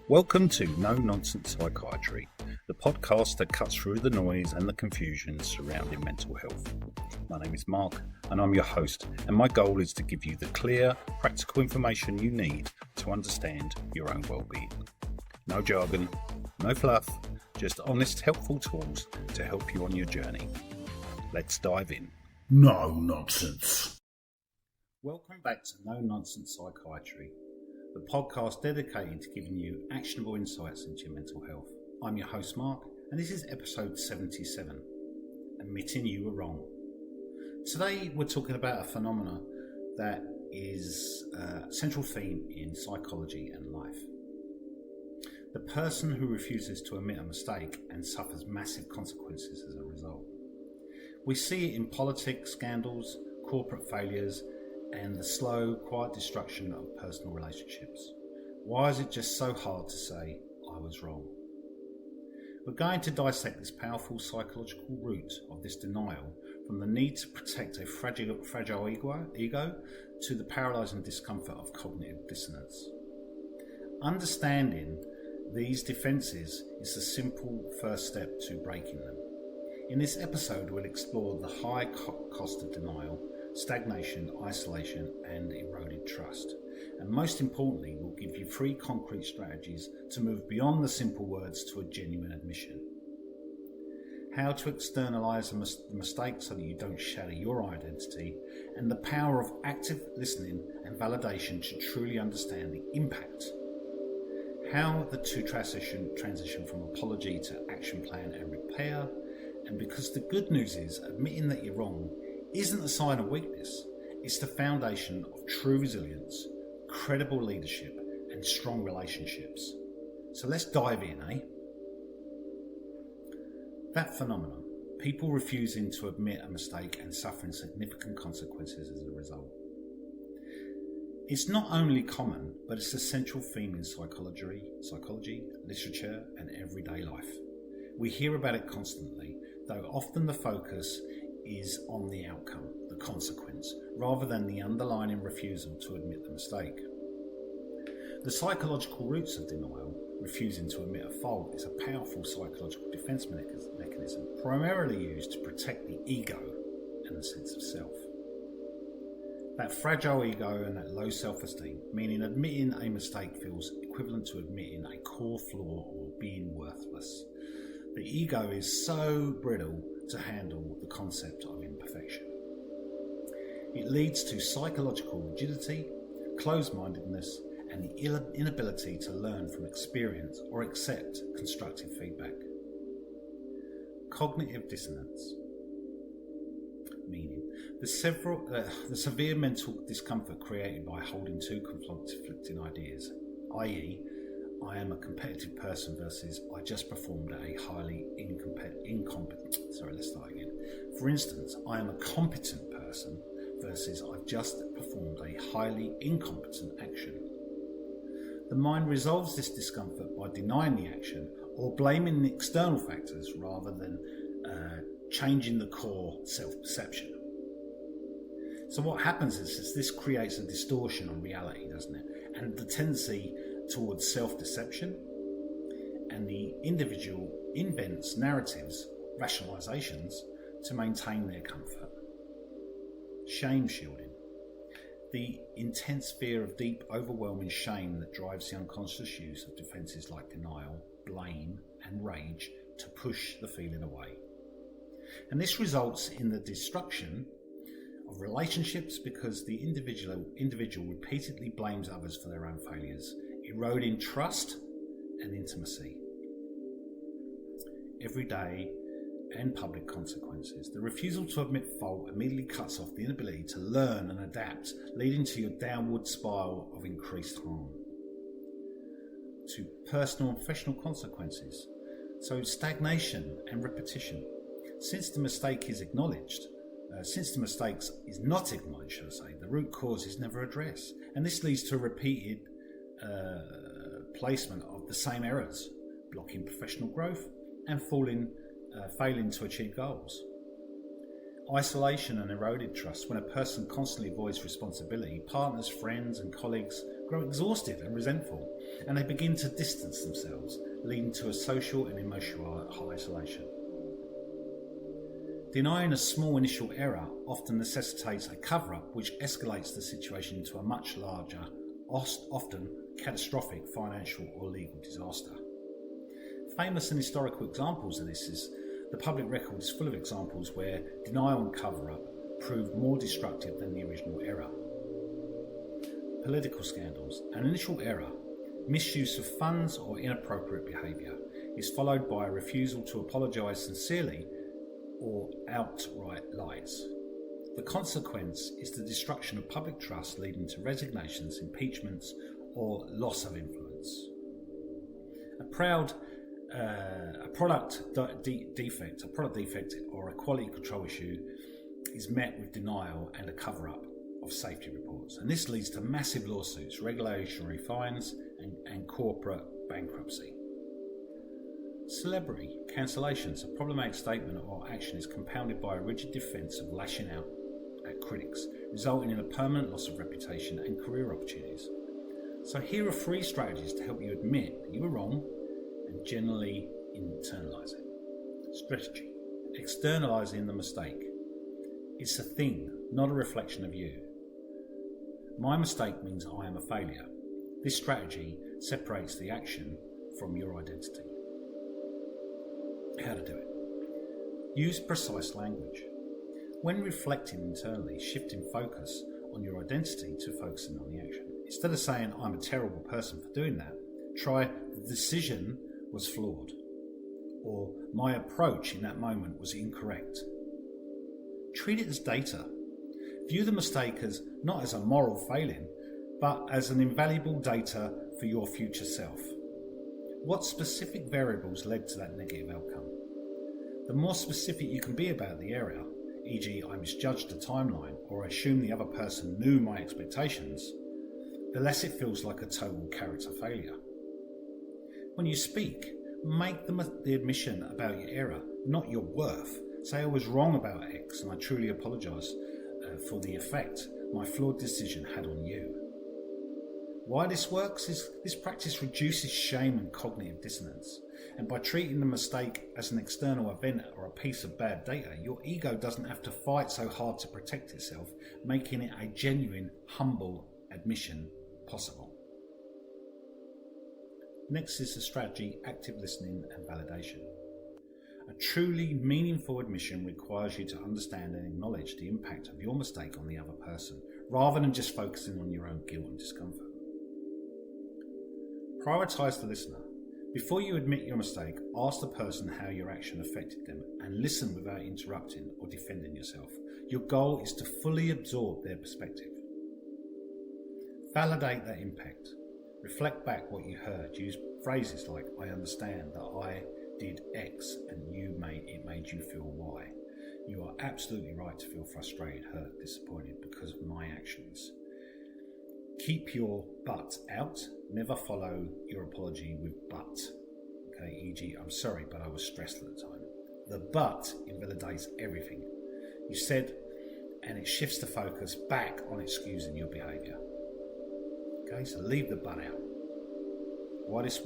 Welcome to No Nonsense Psychiatry, the podcast that cuts through the noise and the confusion surrounding mental health. My name is Mark and I'm your host, and my goal is to give you the clear, practical information you need to understand your own well-being. No jargon, no fluff, just honest, helpful tools to help you on your journey. Let's dive in. No nonsense. Welcome back to No Nonsense Psychiatry, the podcast dedicated to giving you actionable insights into your mental health. I'm your host Mark, and this is episode 77, Admitting You Were Wrong. Today we're talking about a phenomena that is a central theme in psychology and life. The person who refuses to admit a mistake and suffers massive consequences as a result. We see it in politics, scandals, corporate failures, and the slow, quiet destruction of personal relationships. Why is it just so hard to say, I was wrong? We're going to dissect this powerful psychological root of this denial, from the need to protect a fragile ego to the paralysing discomfort of cognitive dissonance. Understanding these defences is the simple first step to breaking them. In this episode, we'll explore the high cost of denial, stagnation, isolation, and eroded trust. And most importantly, we'll give you 3 concrete strategies to move beyond the simple words to a genuine admission. How to externalise the mistake so that you don't shatter your identity, and the power of active listening and validation to truly understand the impact. How the two transition from apology to action plan and repair. And because the good news is, admitting that you're wrong isn't a sign of weakness. It's the foundation of true resilience, credible leadership, and strong relationships. So let's dive in, eh? That phenomenon, people refusing to admit a mistake and suffering significant consequences as a result. It's not only common, but it's a central theme in psychology, literature, and everyday life. We hear about it constantly, though often the focus is on the outcome, the consequence, rather than the underlying refusal to admit the mistake. The psychological roots of denial, refusing to admit a fault, is a powerful psychological defense mechanism, primarily used to protect the ego and the sense of self. That fragile ego and that low self-esteem, meaning admitting a mistake feels equivalent to admitting a core flaw or being worthless. The ego is so brittle to handle the concept of imperfection. It leads to psychological rigidity, closed-mindedness, and the inability to learn from experience or accept constructive feedback. Cognitive dissonance, meaning the severe mental discomfort created by holding two conflicting ideas, i.e., I am a competitive person versus I just performed a highly incompetent. For instance, I am a competent person versus I've just performed a highly incompetent action. The mind resolves this discomfort by denying the action or blaming the external factors rather than changing the core self-perception. So what happens is this creates a distortion on reality, doesn't it? And the tendency towards self-deception, and the individual invents narratives, rationalizations, to maintain their comfort. Shame shielding. The intense fear of deep, overwhelming shame that drives the unconscious use of defenses like denial, blame, and rage to push the feeling away. And this results in the destruction of relationships because the individual repeatedly blames others for their own failures, eroding trust and intimacy. Everyday and public consequences. The refusal to admit fault immediately cuts off the inability to learn and adapt, leading to your downward spiral of increased harm. To personal and professional consequences. So stagnation and repetition. Since the mistake is not acknowledged, the root cause is never addressed. And this leads to a repeated placement of the same errors, blocking professional growth and failing to achieve goals. Isolation and eroded trust. When a person constantly avoids responsibility, partners, friends and colleagues grow exhausted and resentful, and they begin to distance themselves, leading to a social and emotional isolation. Denying a small initial error often necessitates a cover-up which escalates the situation into a much larger, often catastrophic financial or legal disaster. Famous and historical examples of this is the public record is full of examples where denial and cover-up proved more destructive than the original error. Political scandals. An initial error, misuse of funds or inappropriate behaviour, is followed by a refusal to apologise sincerely or outright lies. The consequence is the destruction of public trust, leading to resignations, impeachments, or loss of influence. A product defect or a quality control issue is met with denial and a cover-up of safety reports, and this leads to massive lawsuits, regulatory fines, and corporate bankruptcy. Celebrity cancellations. A problematic statement or action is compounded by a rigid defence of lashing out at critics, resulting in a permanent loss of reputation and career opportunities. So here are 3 strategies to help you admit that you were wrong and generally internalise it. Strategy. Externalising the mistake. It's a thing, not a reflection of you. My mistake means I am a failure. This strategy separates the action from your identity. How to do it. Use precise language. When reflecting internally, shifting focus on your identity to focusing on the action. Instead of saying, I'm a terrible person for doing that, try, the decision was flawed, or my approach in that moment was incorrect. Treat it as data. View the mistake as not as a moral failing, but as an invaluable data for your future self. What specific variables led to that negative outcome? The more specific you can be about the area, e.g. I misjudged the timeline or I assumed the other person knew my expectations, the less it feels like a total character failure. When you speak, make the admission about your error, not your worth. Say I was wrong about X and I truly apologise for the effect my flawed decision had on you. Why this works is this practice reduces shame and cognitive dissonance, and by treating the mistake as an external event or a piece of bad data, your ego doesn't have to fight so hard to protect itself, making it a genuine, humble admission possible. Next is the strategy, active listening and validation. A truly meaningful admission requires you to understand and acknowledge the impact of your mistake on the other person, rather than just focusing on your own guilt and discomfort. Prioritise the listener. Before you admit your mistake, ask the person how your action affected them and listen without interrupting or defending yourself. Your goal is to fully absorb their perspective. Validate that impact. Reflect back what you heard. Use phrases like, I understand that I did X and it made you feel Y. You are absolutely right to feel frustrated, hurt, disappointed because of my actions. Keep your but out. Never follow your apology with but. Okay, e.g. I'm sorry, but I was stressed at the time. The but invalidates everything you said, and it shifts the focus back on excusing your behaviour. Okay, so leave the but out. Why this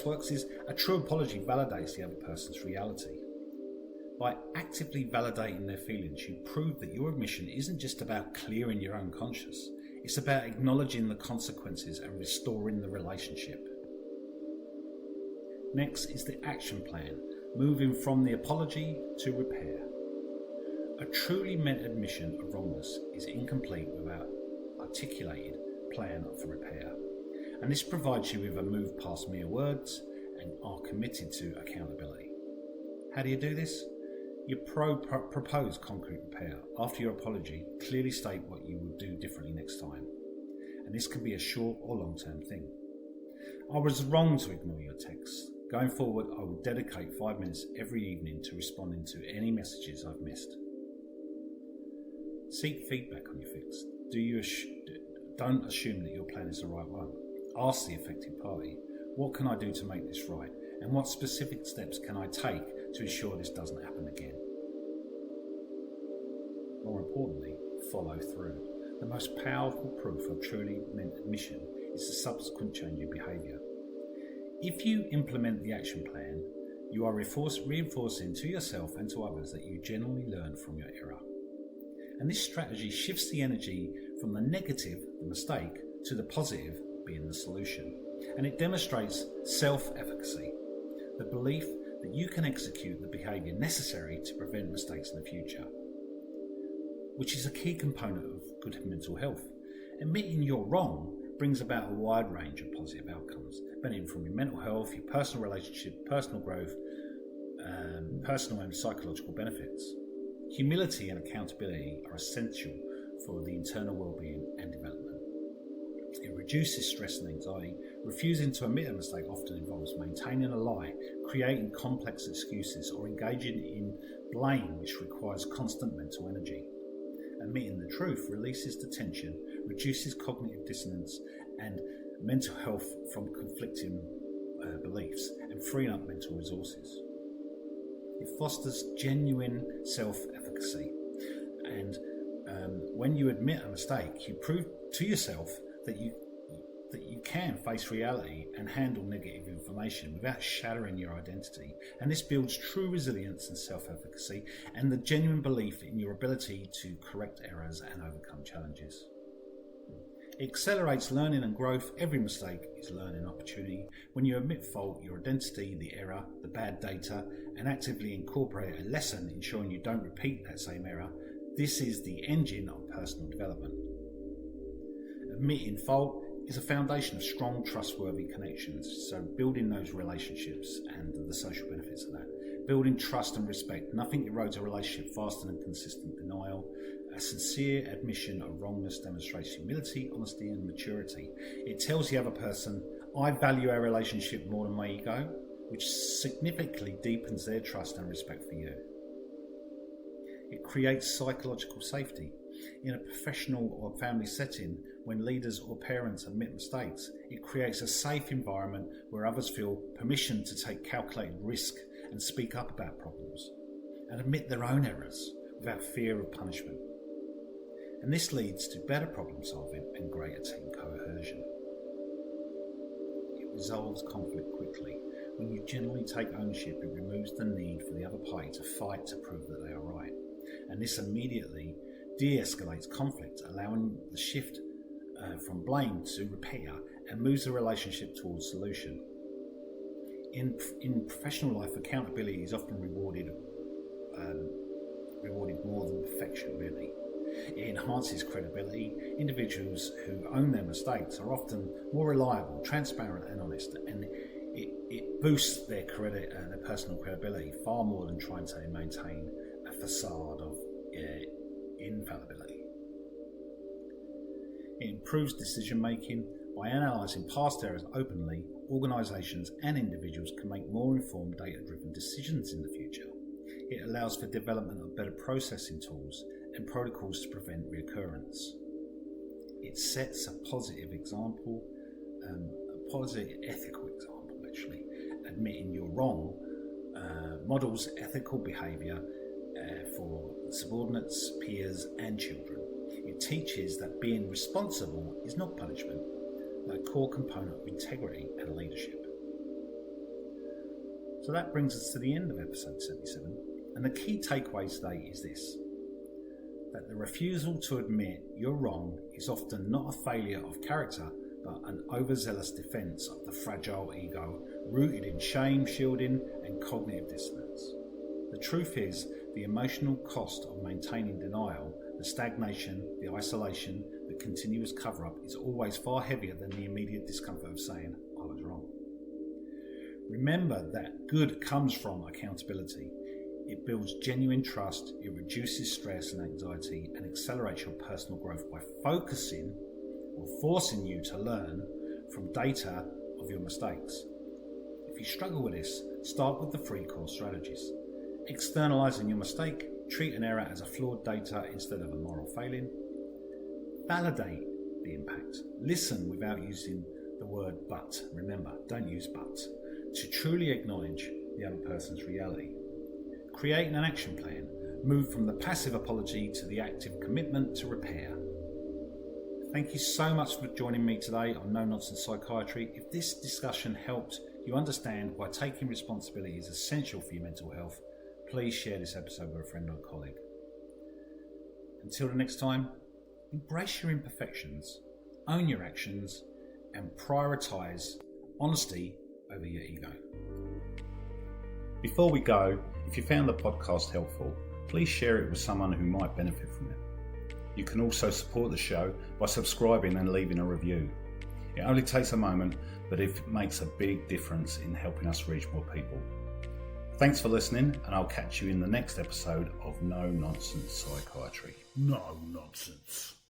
works is a true apology validates the other person's reality. By actively validating their feelings, you prove that your admission isn't just about clearing your own conscience. It's about acknowledging the consequences and restoring the relationship. Next is the action plan, moving from the apology to repair. A truly meant admission of wrongness is incomplete without articulated plan for repair. And this provides you with a move past mere words and are committed to accountability. How do you do this? You propose concrete repair. After your apology, clearly state what you will do differently next time. And this can be a short or long-term thing. I was wrong to ignore your texts. Going forward, I will dedicate 5 minutes every evening to responding to any messages I've missed. Seek feedback on your fix. Don't assume that your plan is the right one. Ask the affected party, what can I do to make this right? And what specific steps can I take to ensure this doesn't happen again? More importantly, follow through. The most powerful proof of truly meant admission is the subsequent change in behaviour. If you implement the action plan, you are reinforcing to yourself and to others that you genuinely learn from your error. And this strategy shifts the energy from the negative, the mistake, to the positive, being the solution. And it demonstrates self-efficacy, the belief that you can execute the behaviour necessary to prevent mistakes in the future, which is a key component of good mental health. Admitting you're wrong brings about a wide range of positive outcomes, benefiting from your mental health, your personal relationship, personal growth, personal and psychological benefits. Humility and accountability are essential for the internal well-being and development. It reduces stress and anxiety. Refusing to admit a mistake often involves maintaining a lie, creating complex excuses, or engaging in blame, which requires constant mental energy. Admitting the truth releases the tension, reduces cognitive dissonance and mental health from conflicting beliefs, and freeing up mental resources. It fosters genuine self-efficacy, and when you admit a mistake, you prove to yourself that you can face reality and handle negative information without shattering your identity. And this builds true resilience and self-efficacy and the genuine belief in your ability to correct errors and overcome challenges. It accelerates learning and growth. Every mistake is a learning opportunity. When you admit fault, your identity, the error, the bad data, and actively incorporate a lesson ensuring you don't repeat that same error, this is the engine of personal development. Admitting fault is a foundation of strong, trustworthy connections. So building those relationships and the social benefits of that. Building trust and respect. Nothing erodes a relationship faster than consistent denial. A sincere admission of wrongness demonstrates humility, honesty, and maturity. It tells the other person, I value our relationship more than my ego, which significantly deepens their trust and respect for you. It creates psychological safety. In a professional or family setting, when leaders or parents admit mistakes, it creates a safe environment where others feel permission to take calculated risk and speak up about problems and admit their own errors without fear of punishment. And this leads to better problem solving and greater team cohesion. It resolves conflict quickly. When you genuinely take ownership, it removes the need for the other party to fight to prove that they are right. And this immediately de-escalates conflict, allowing the shift from blame to repair and moves the relationship towards solution. In professional life, accountability is often rewarded more than perfection, really. It enhances credibility. Individuals who own their mistakes are often more reliable, transparent and honest, and it boosts their credit and their personal credibility far more than trying to maintain a facade of infallibility. It improves decision making. By analysing past errors openly, organisations and individuals can make more informed, data-driven decisions in the future. It allows for development of better processing tools and protocols to prevent reoccurrence. It sets a positive example, a positive ethical example actually. Admitting you're wrong models ethical behaviour for subordinates, peers and children. It teaches that being responsible is not punishment, but a core component of integrity and leadership. So that brings us to the end of episode 77, and the key takeaway today is this: that the refusal to admit you're wrong is often not a failure of character, but an overzealous defence of the fragile ego, rooted in shame, shielding and cognitive dissonance. The truth is, the emotional cost of maintaining denial, the stagnation, the isolation, the continuous cover-up is always far heavier than the immediate discomfort of saying, I was wrong. Remember that good comes from accountability. It builds genuine trust, it reduces stress and anxiety, and accelerates your personal growth by focusing or forcing you to learn from data of your mistakes. If you struggle with this, start with the 3 core strategies. Externalizing your mistake, treat an error as a flawed data instead of a moral failing. Validate the impact. Listen without using the word but. Remember, don't use but. To truly acknowledge the other person's reality. Create an action plan. Move from the passive apology to the active commitment to repair. Thank you so much for joining me today on No Nonsense Psychiatry. If this discussion helped you understand why taking responsibility is essential for your mental health, please share this episode with a friend or colleague. Until the next time, embrace your imperfections, own your actions, and prioritise honesty over your ego. Before we go, if you found the podcast helpful, please share it with someone who might benefit from it. You can also support the show by subscribing and leaving a review. It only takes a moment, but it makes a big difference in helping us reach more people. Thanks for listening, and I'll catch you in the next episode of No Nonsense Psychiatry. No nonsense.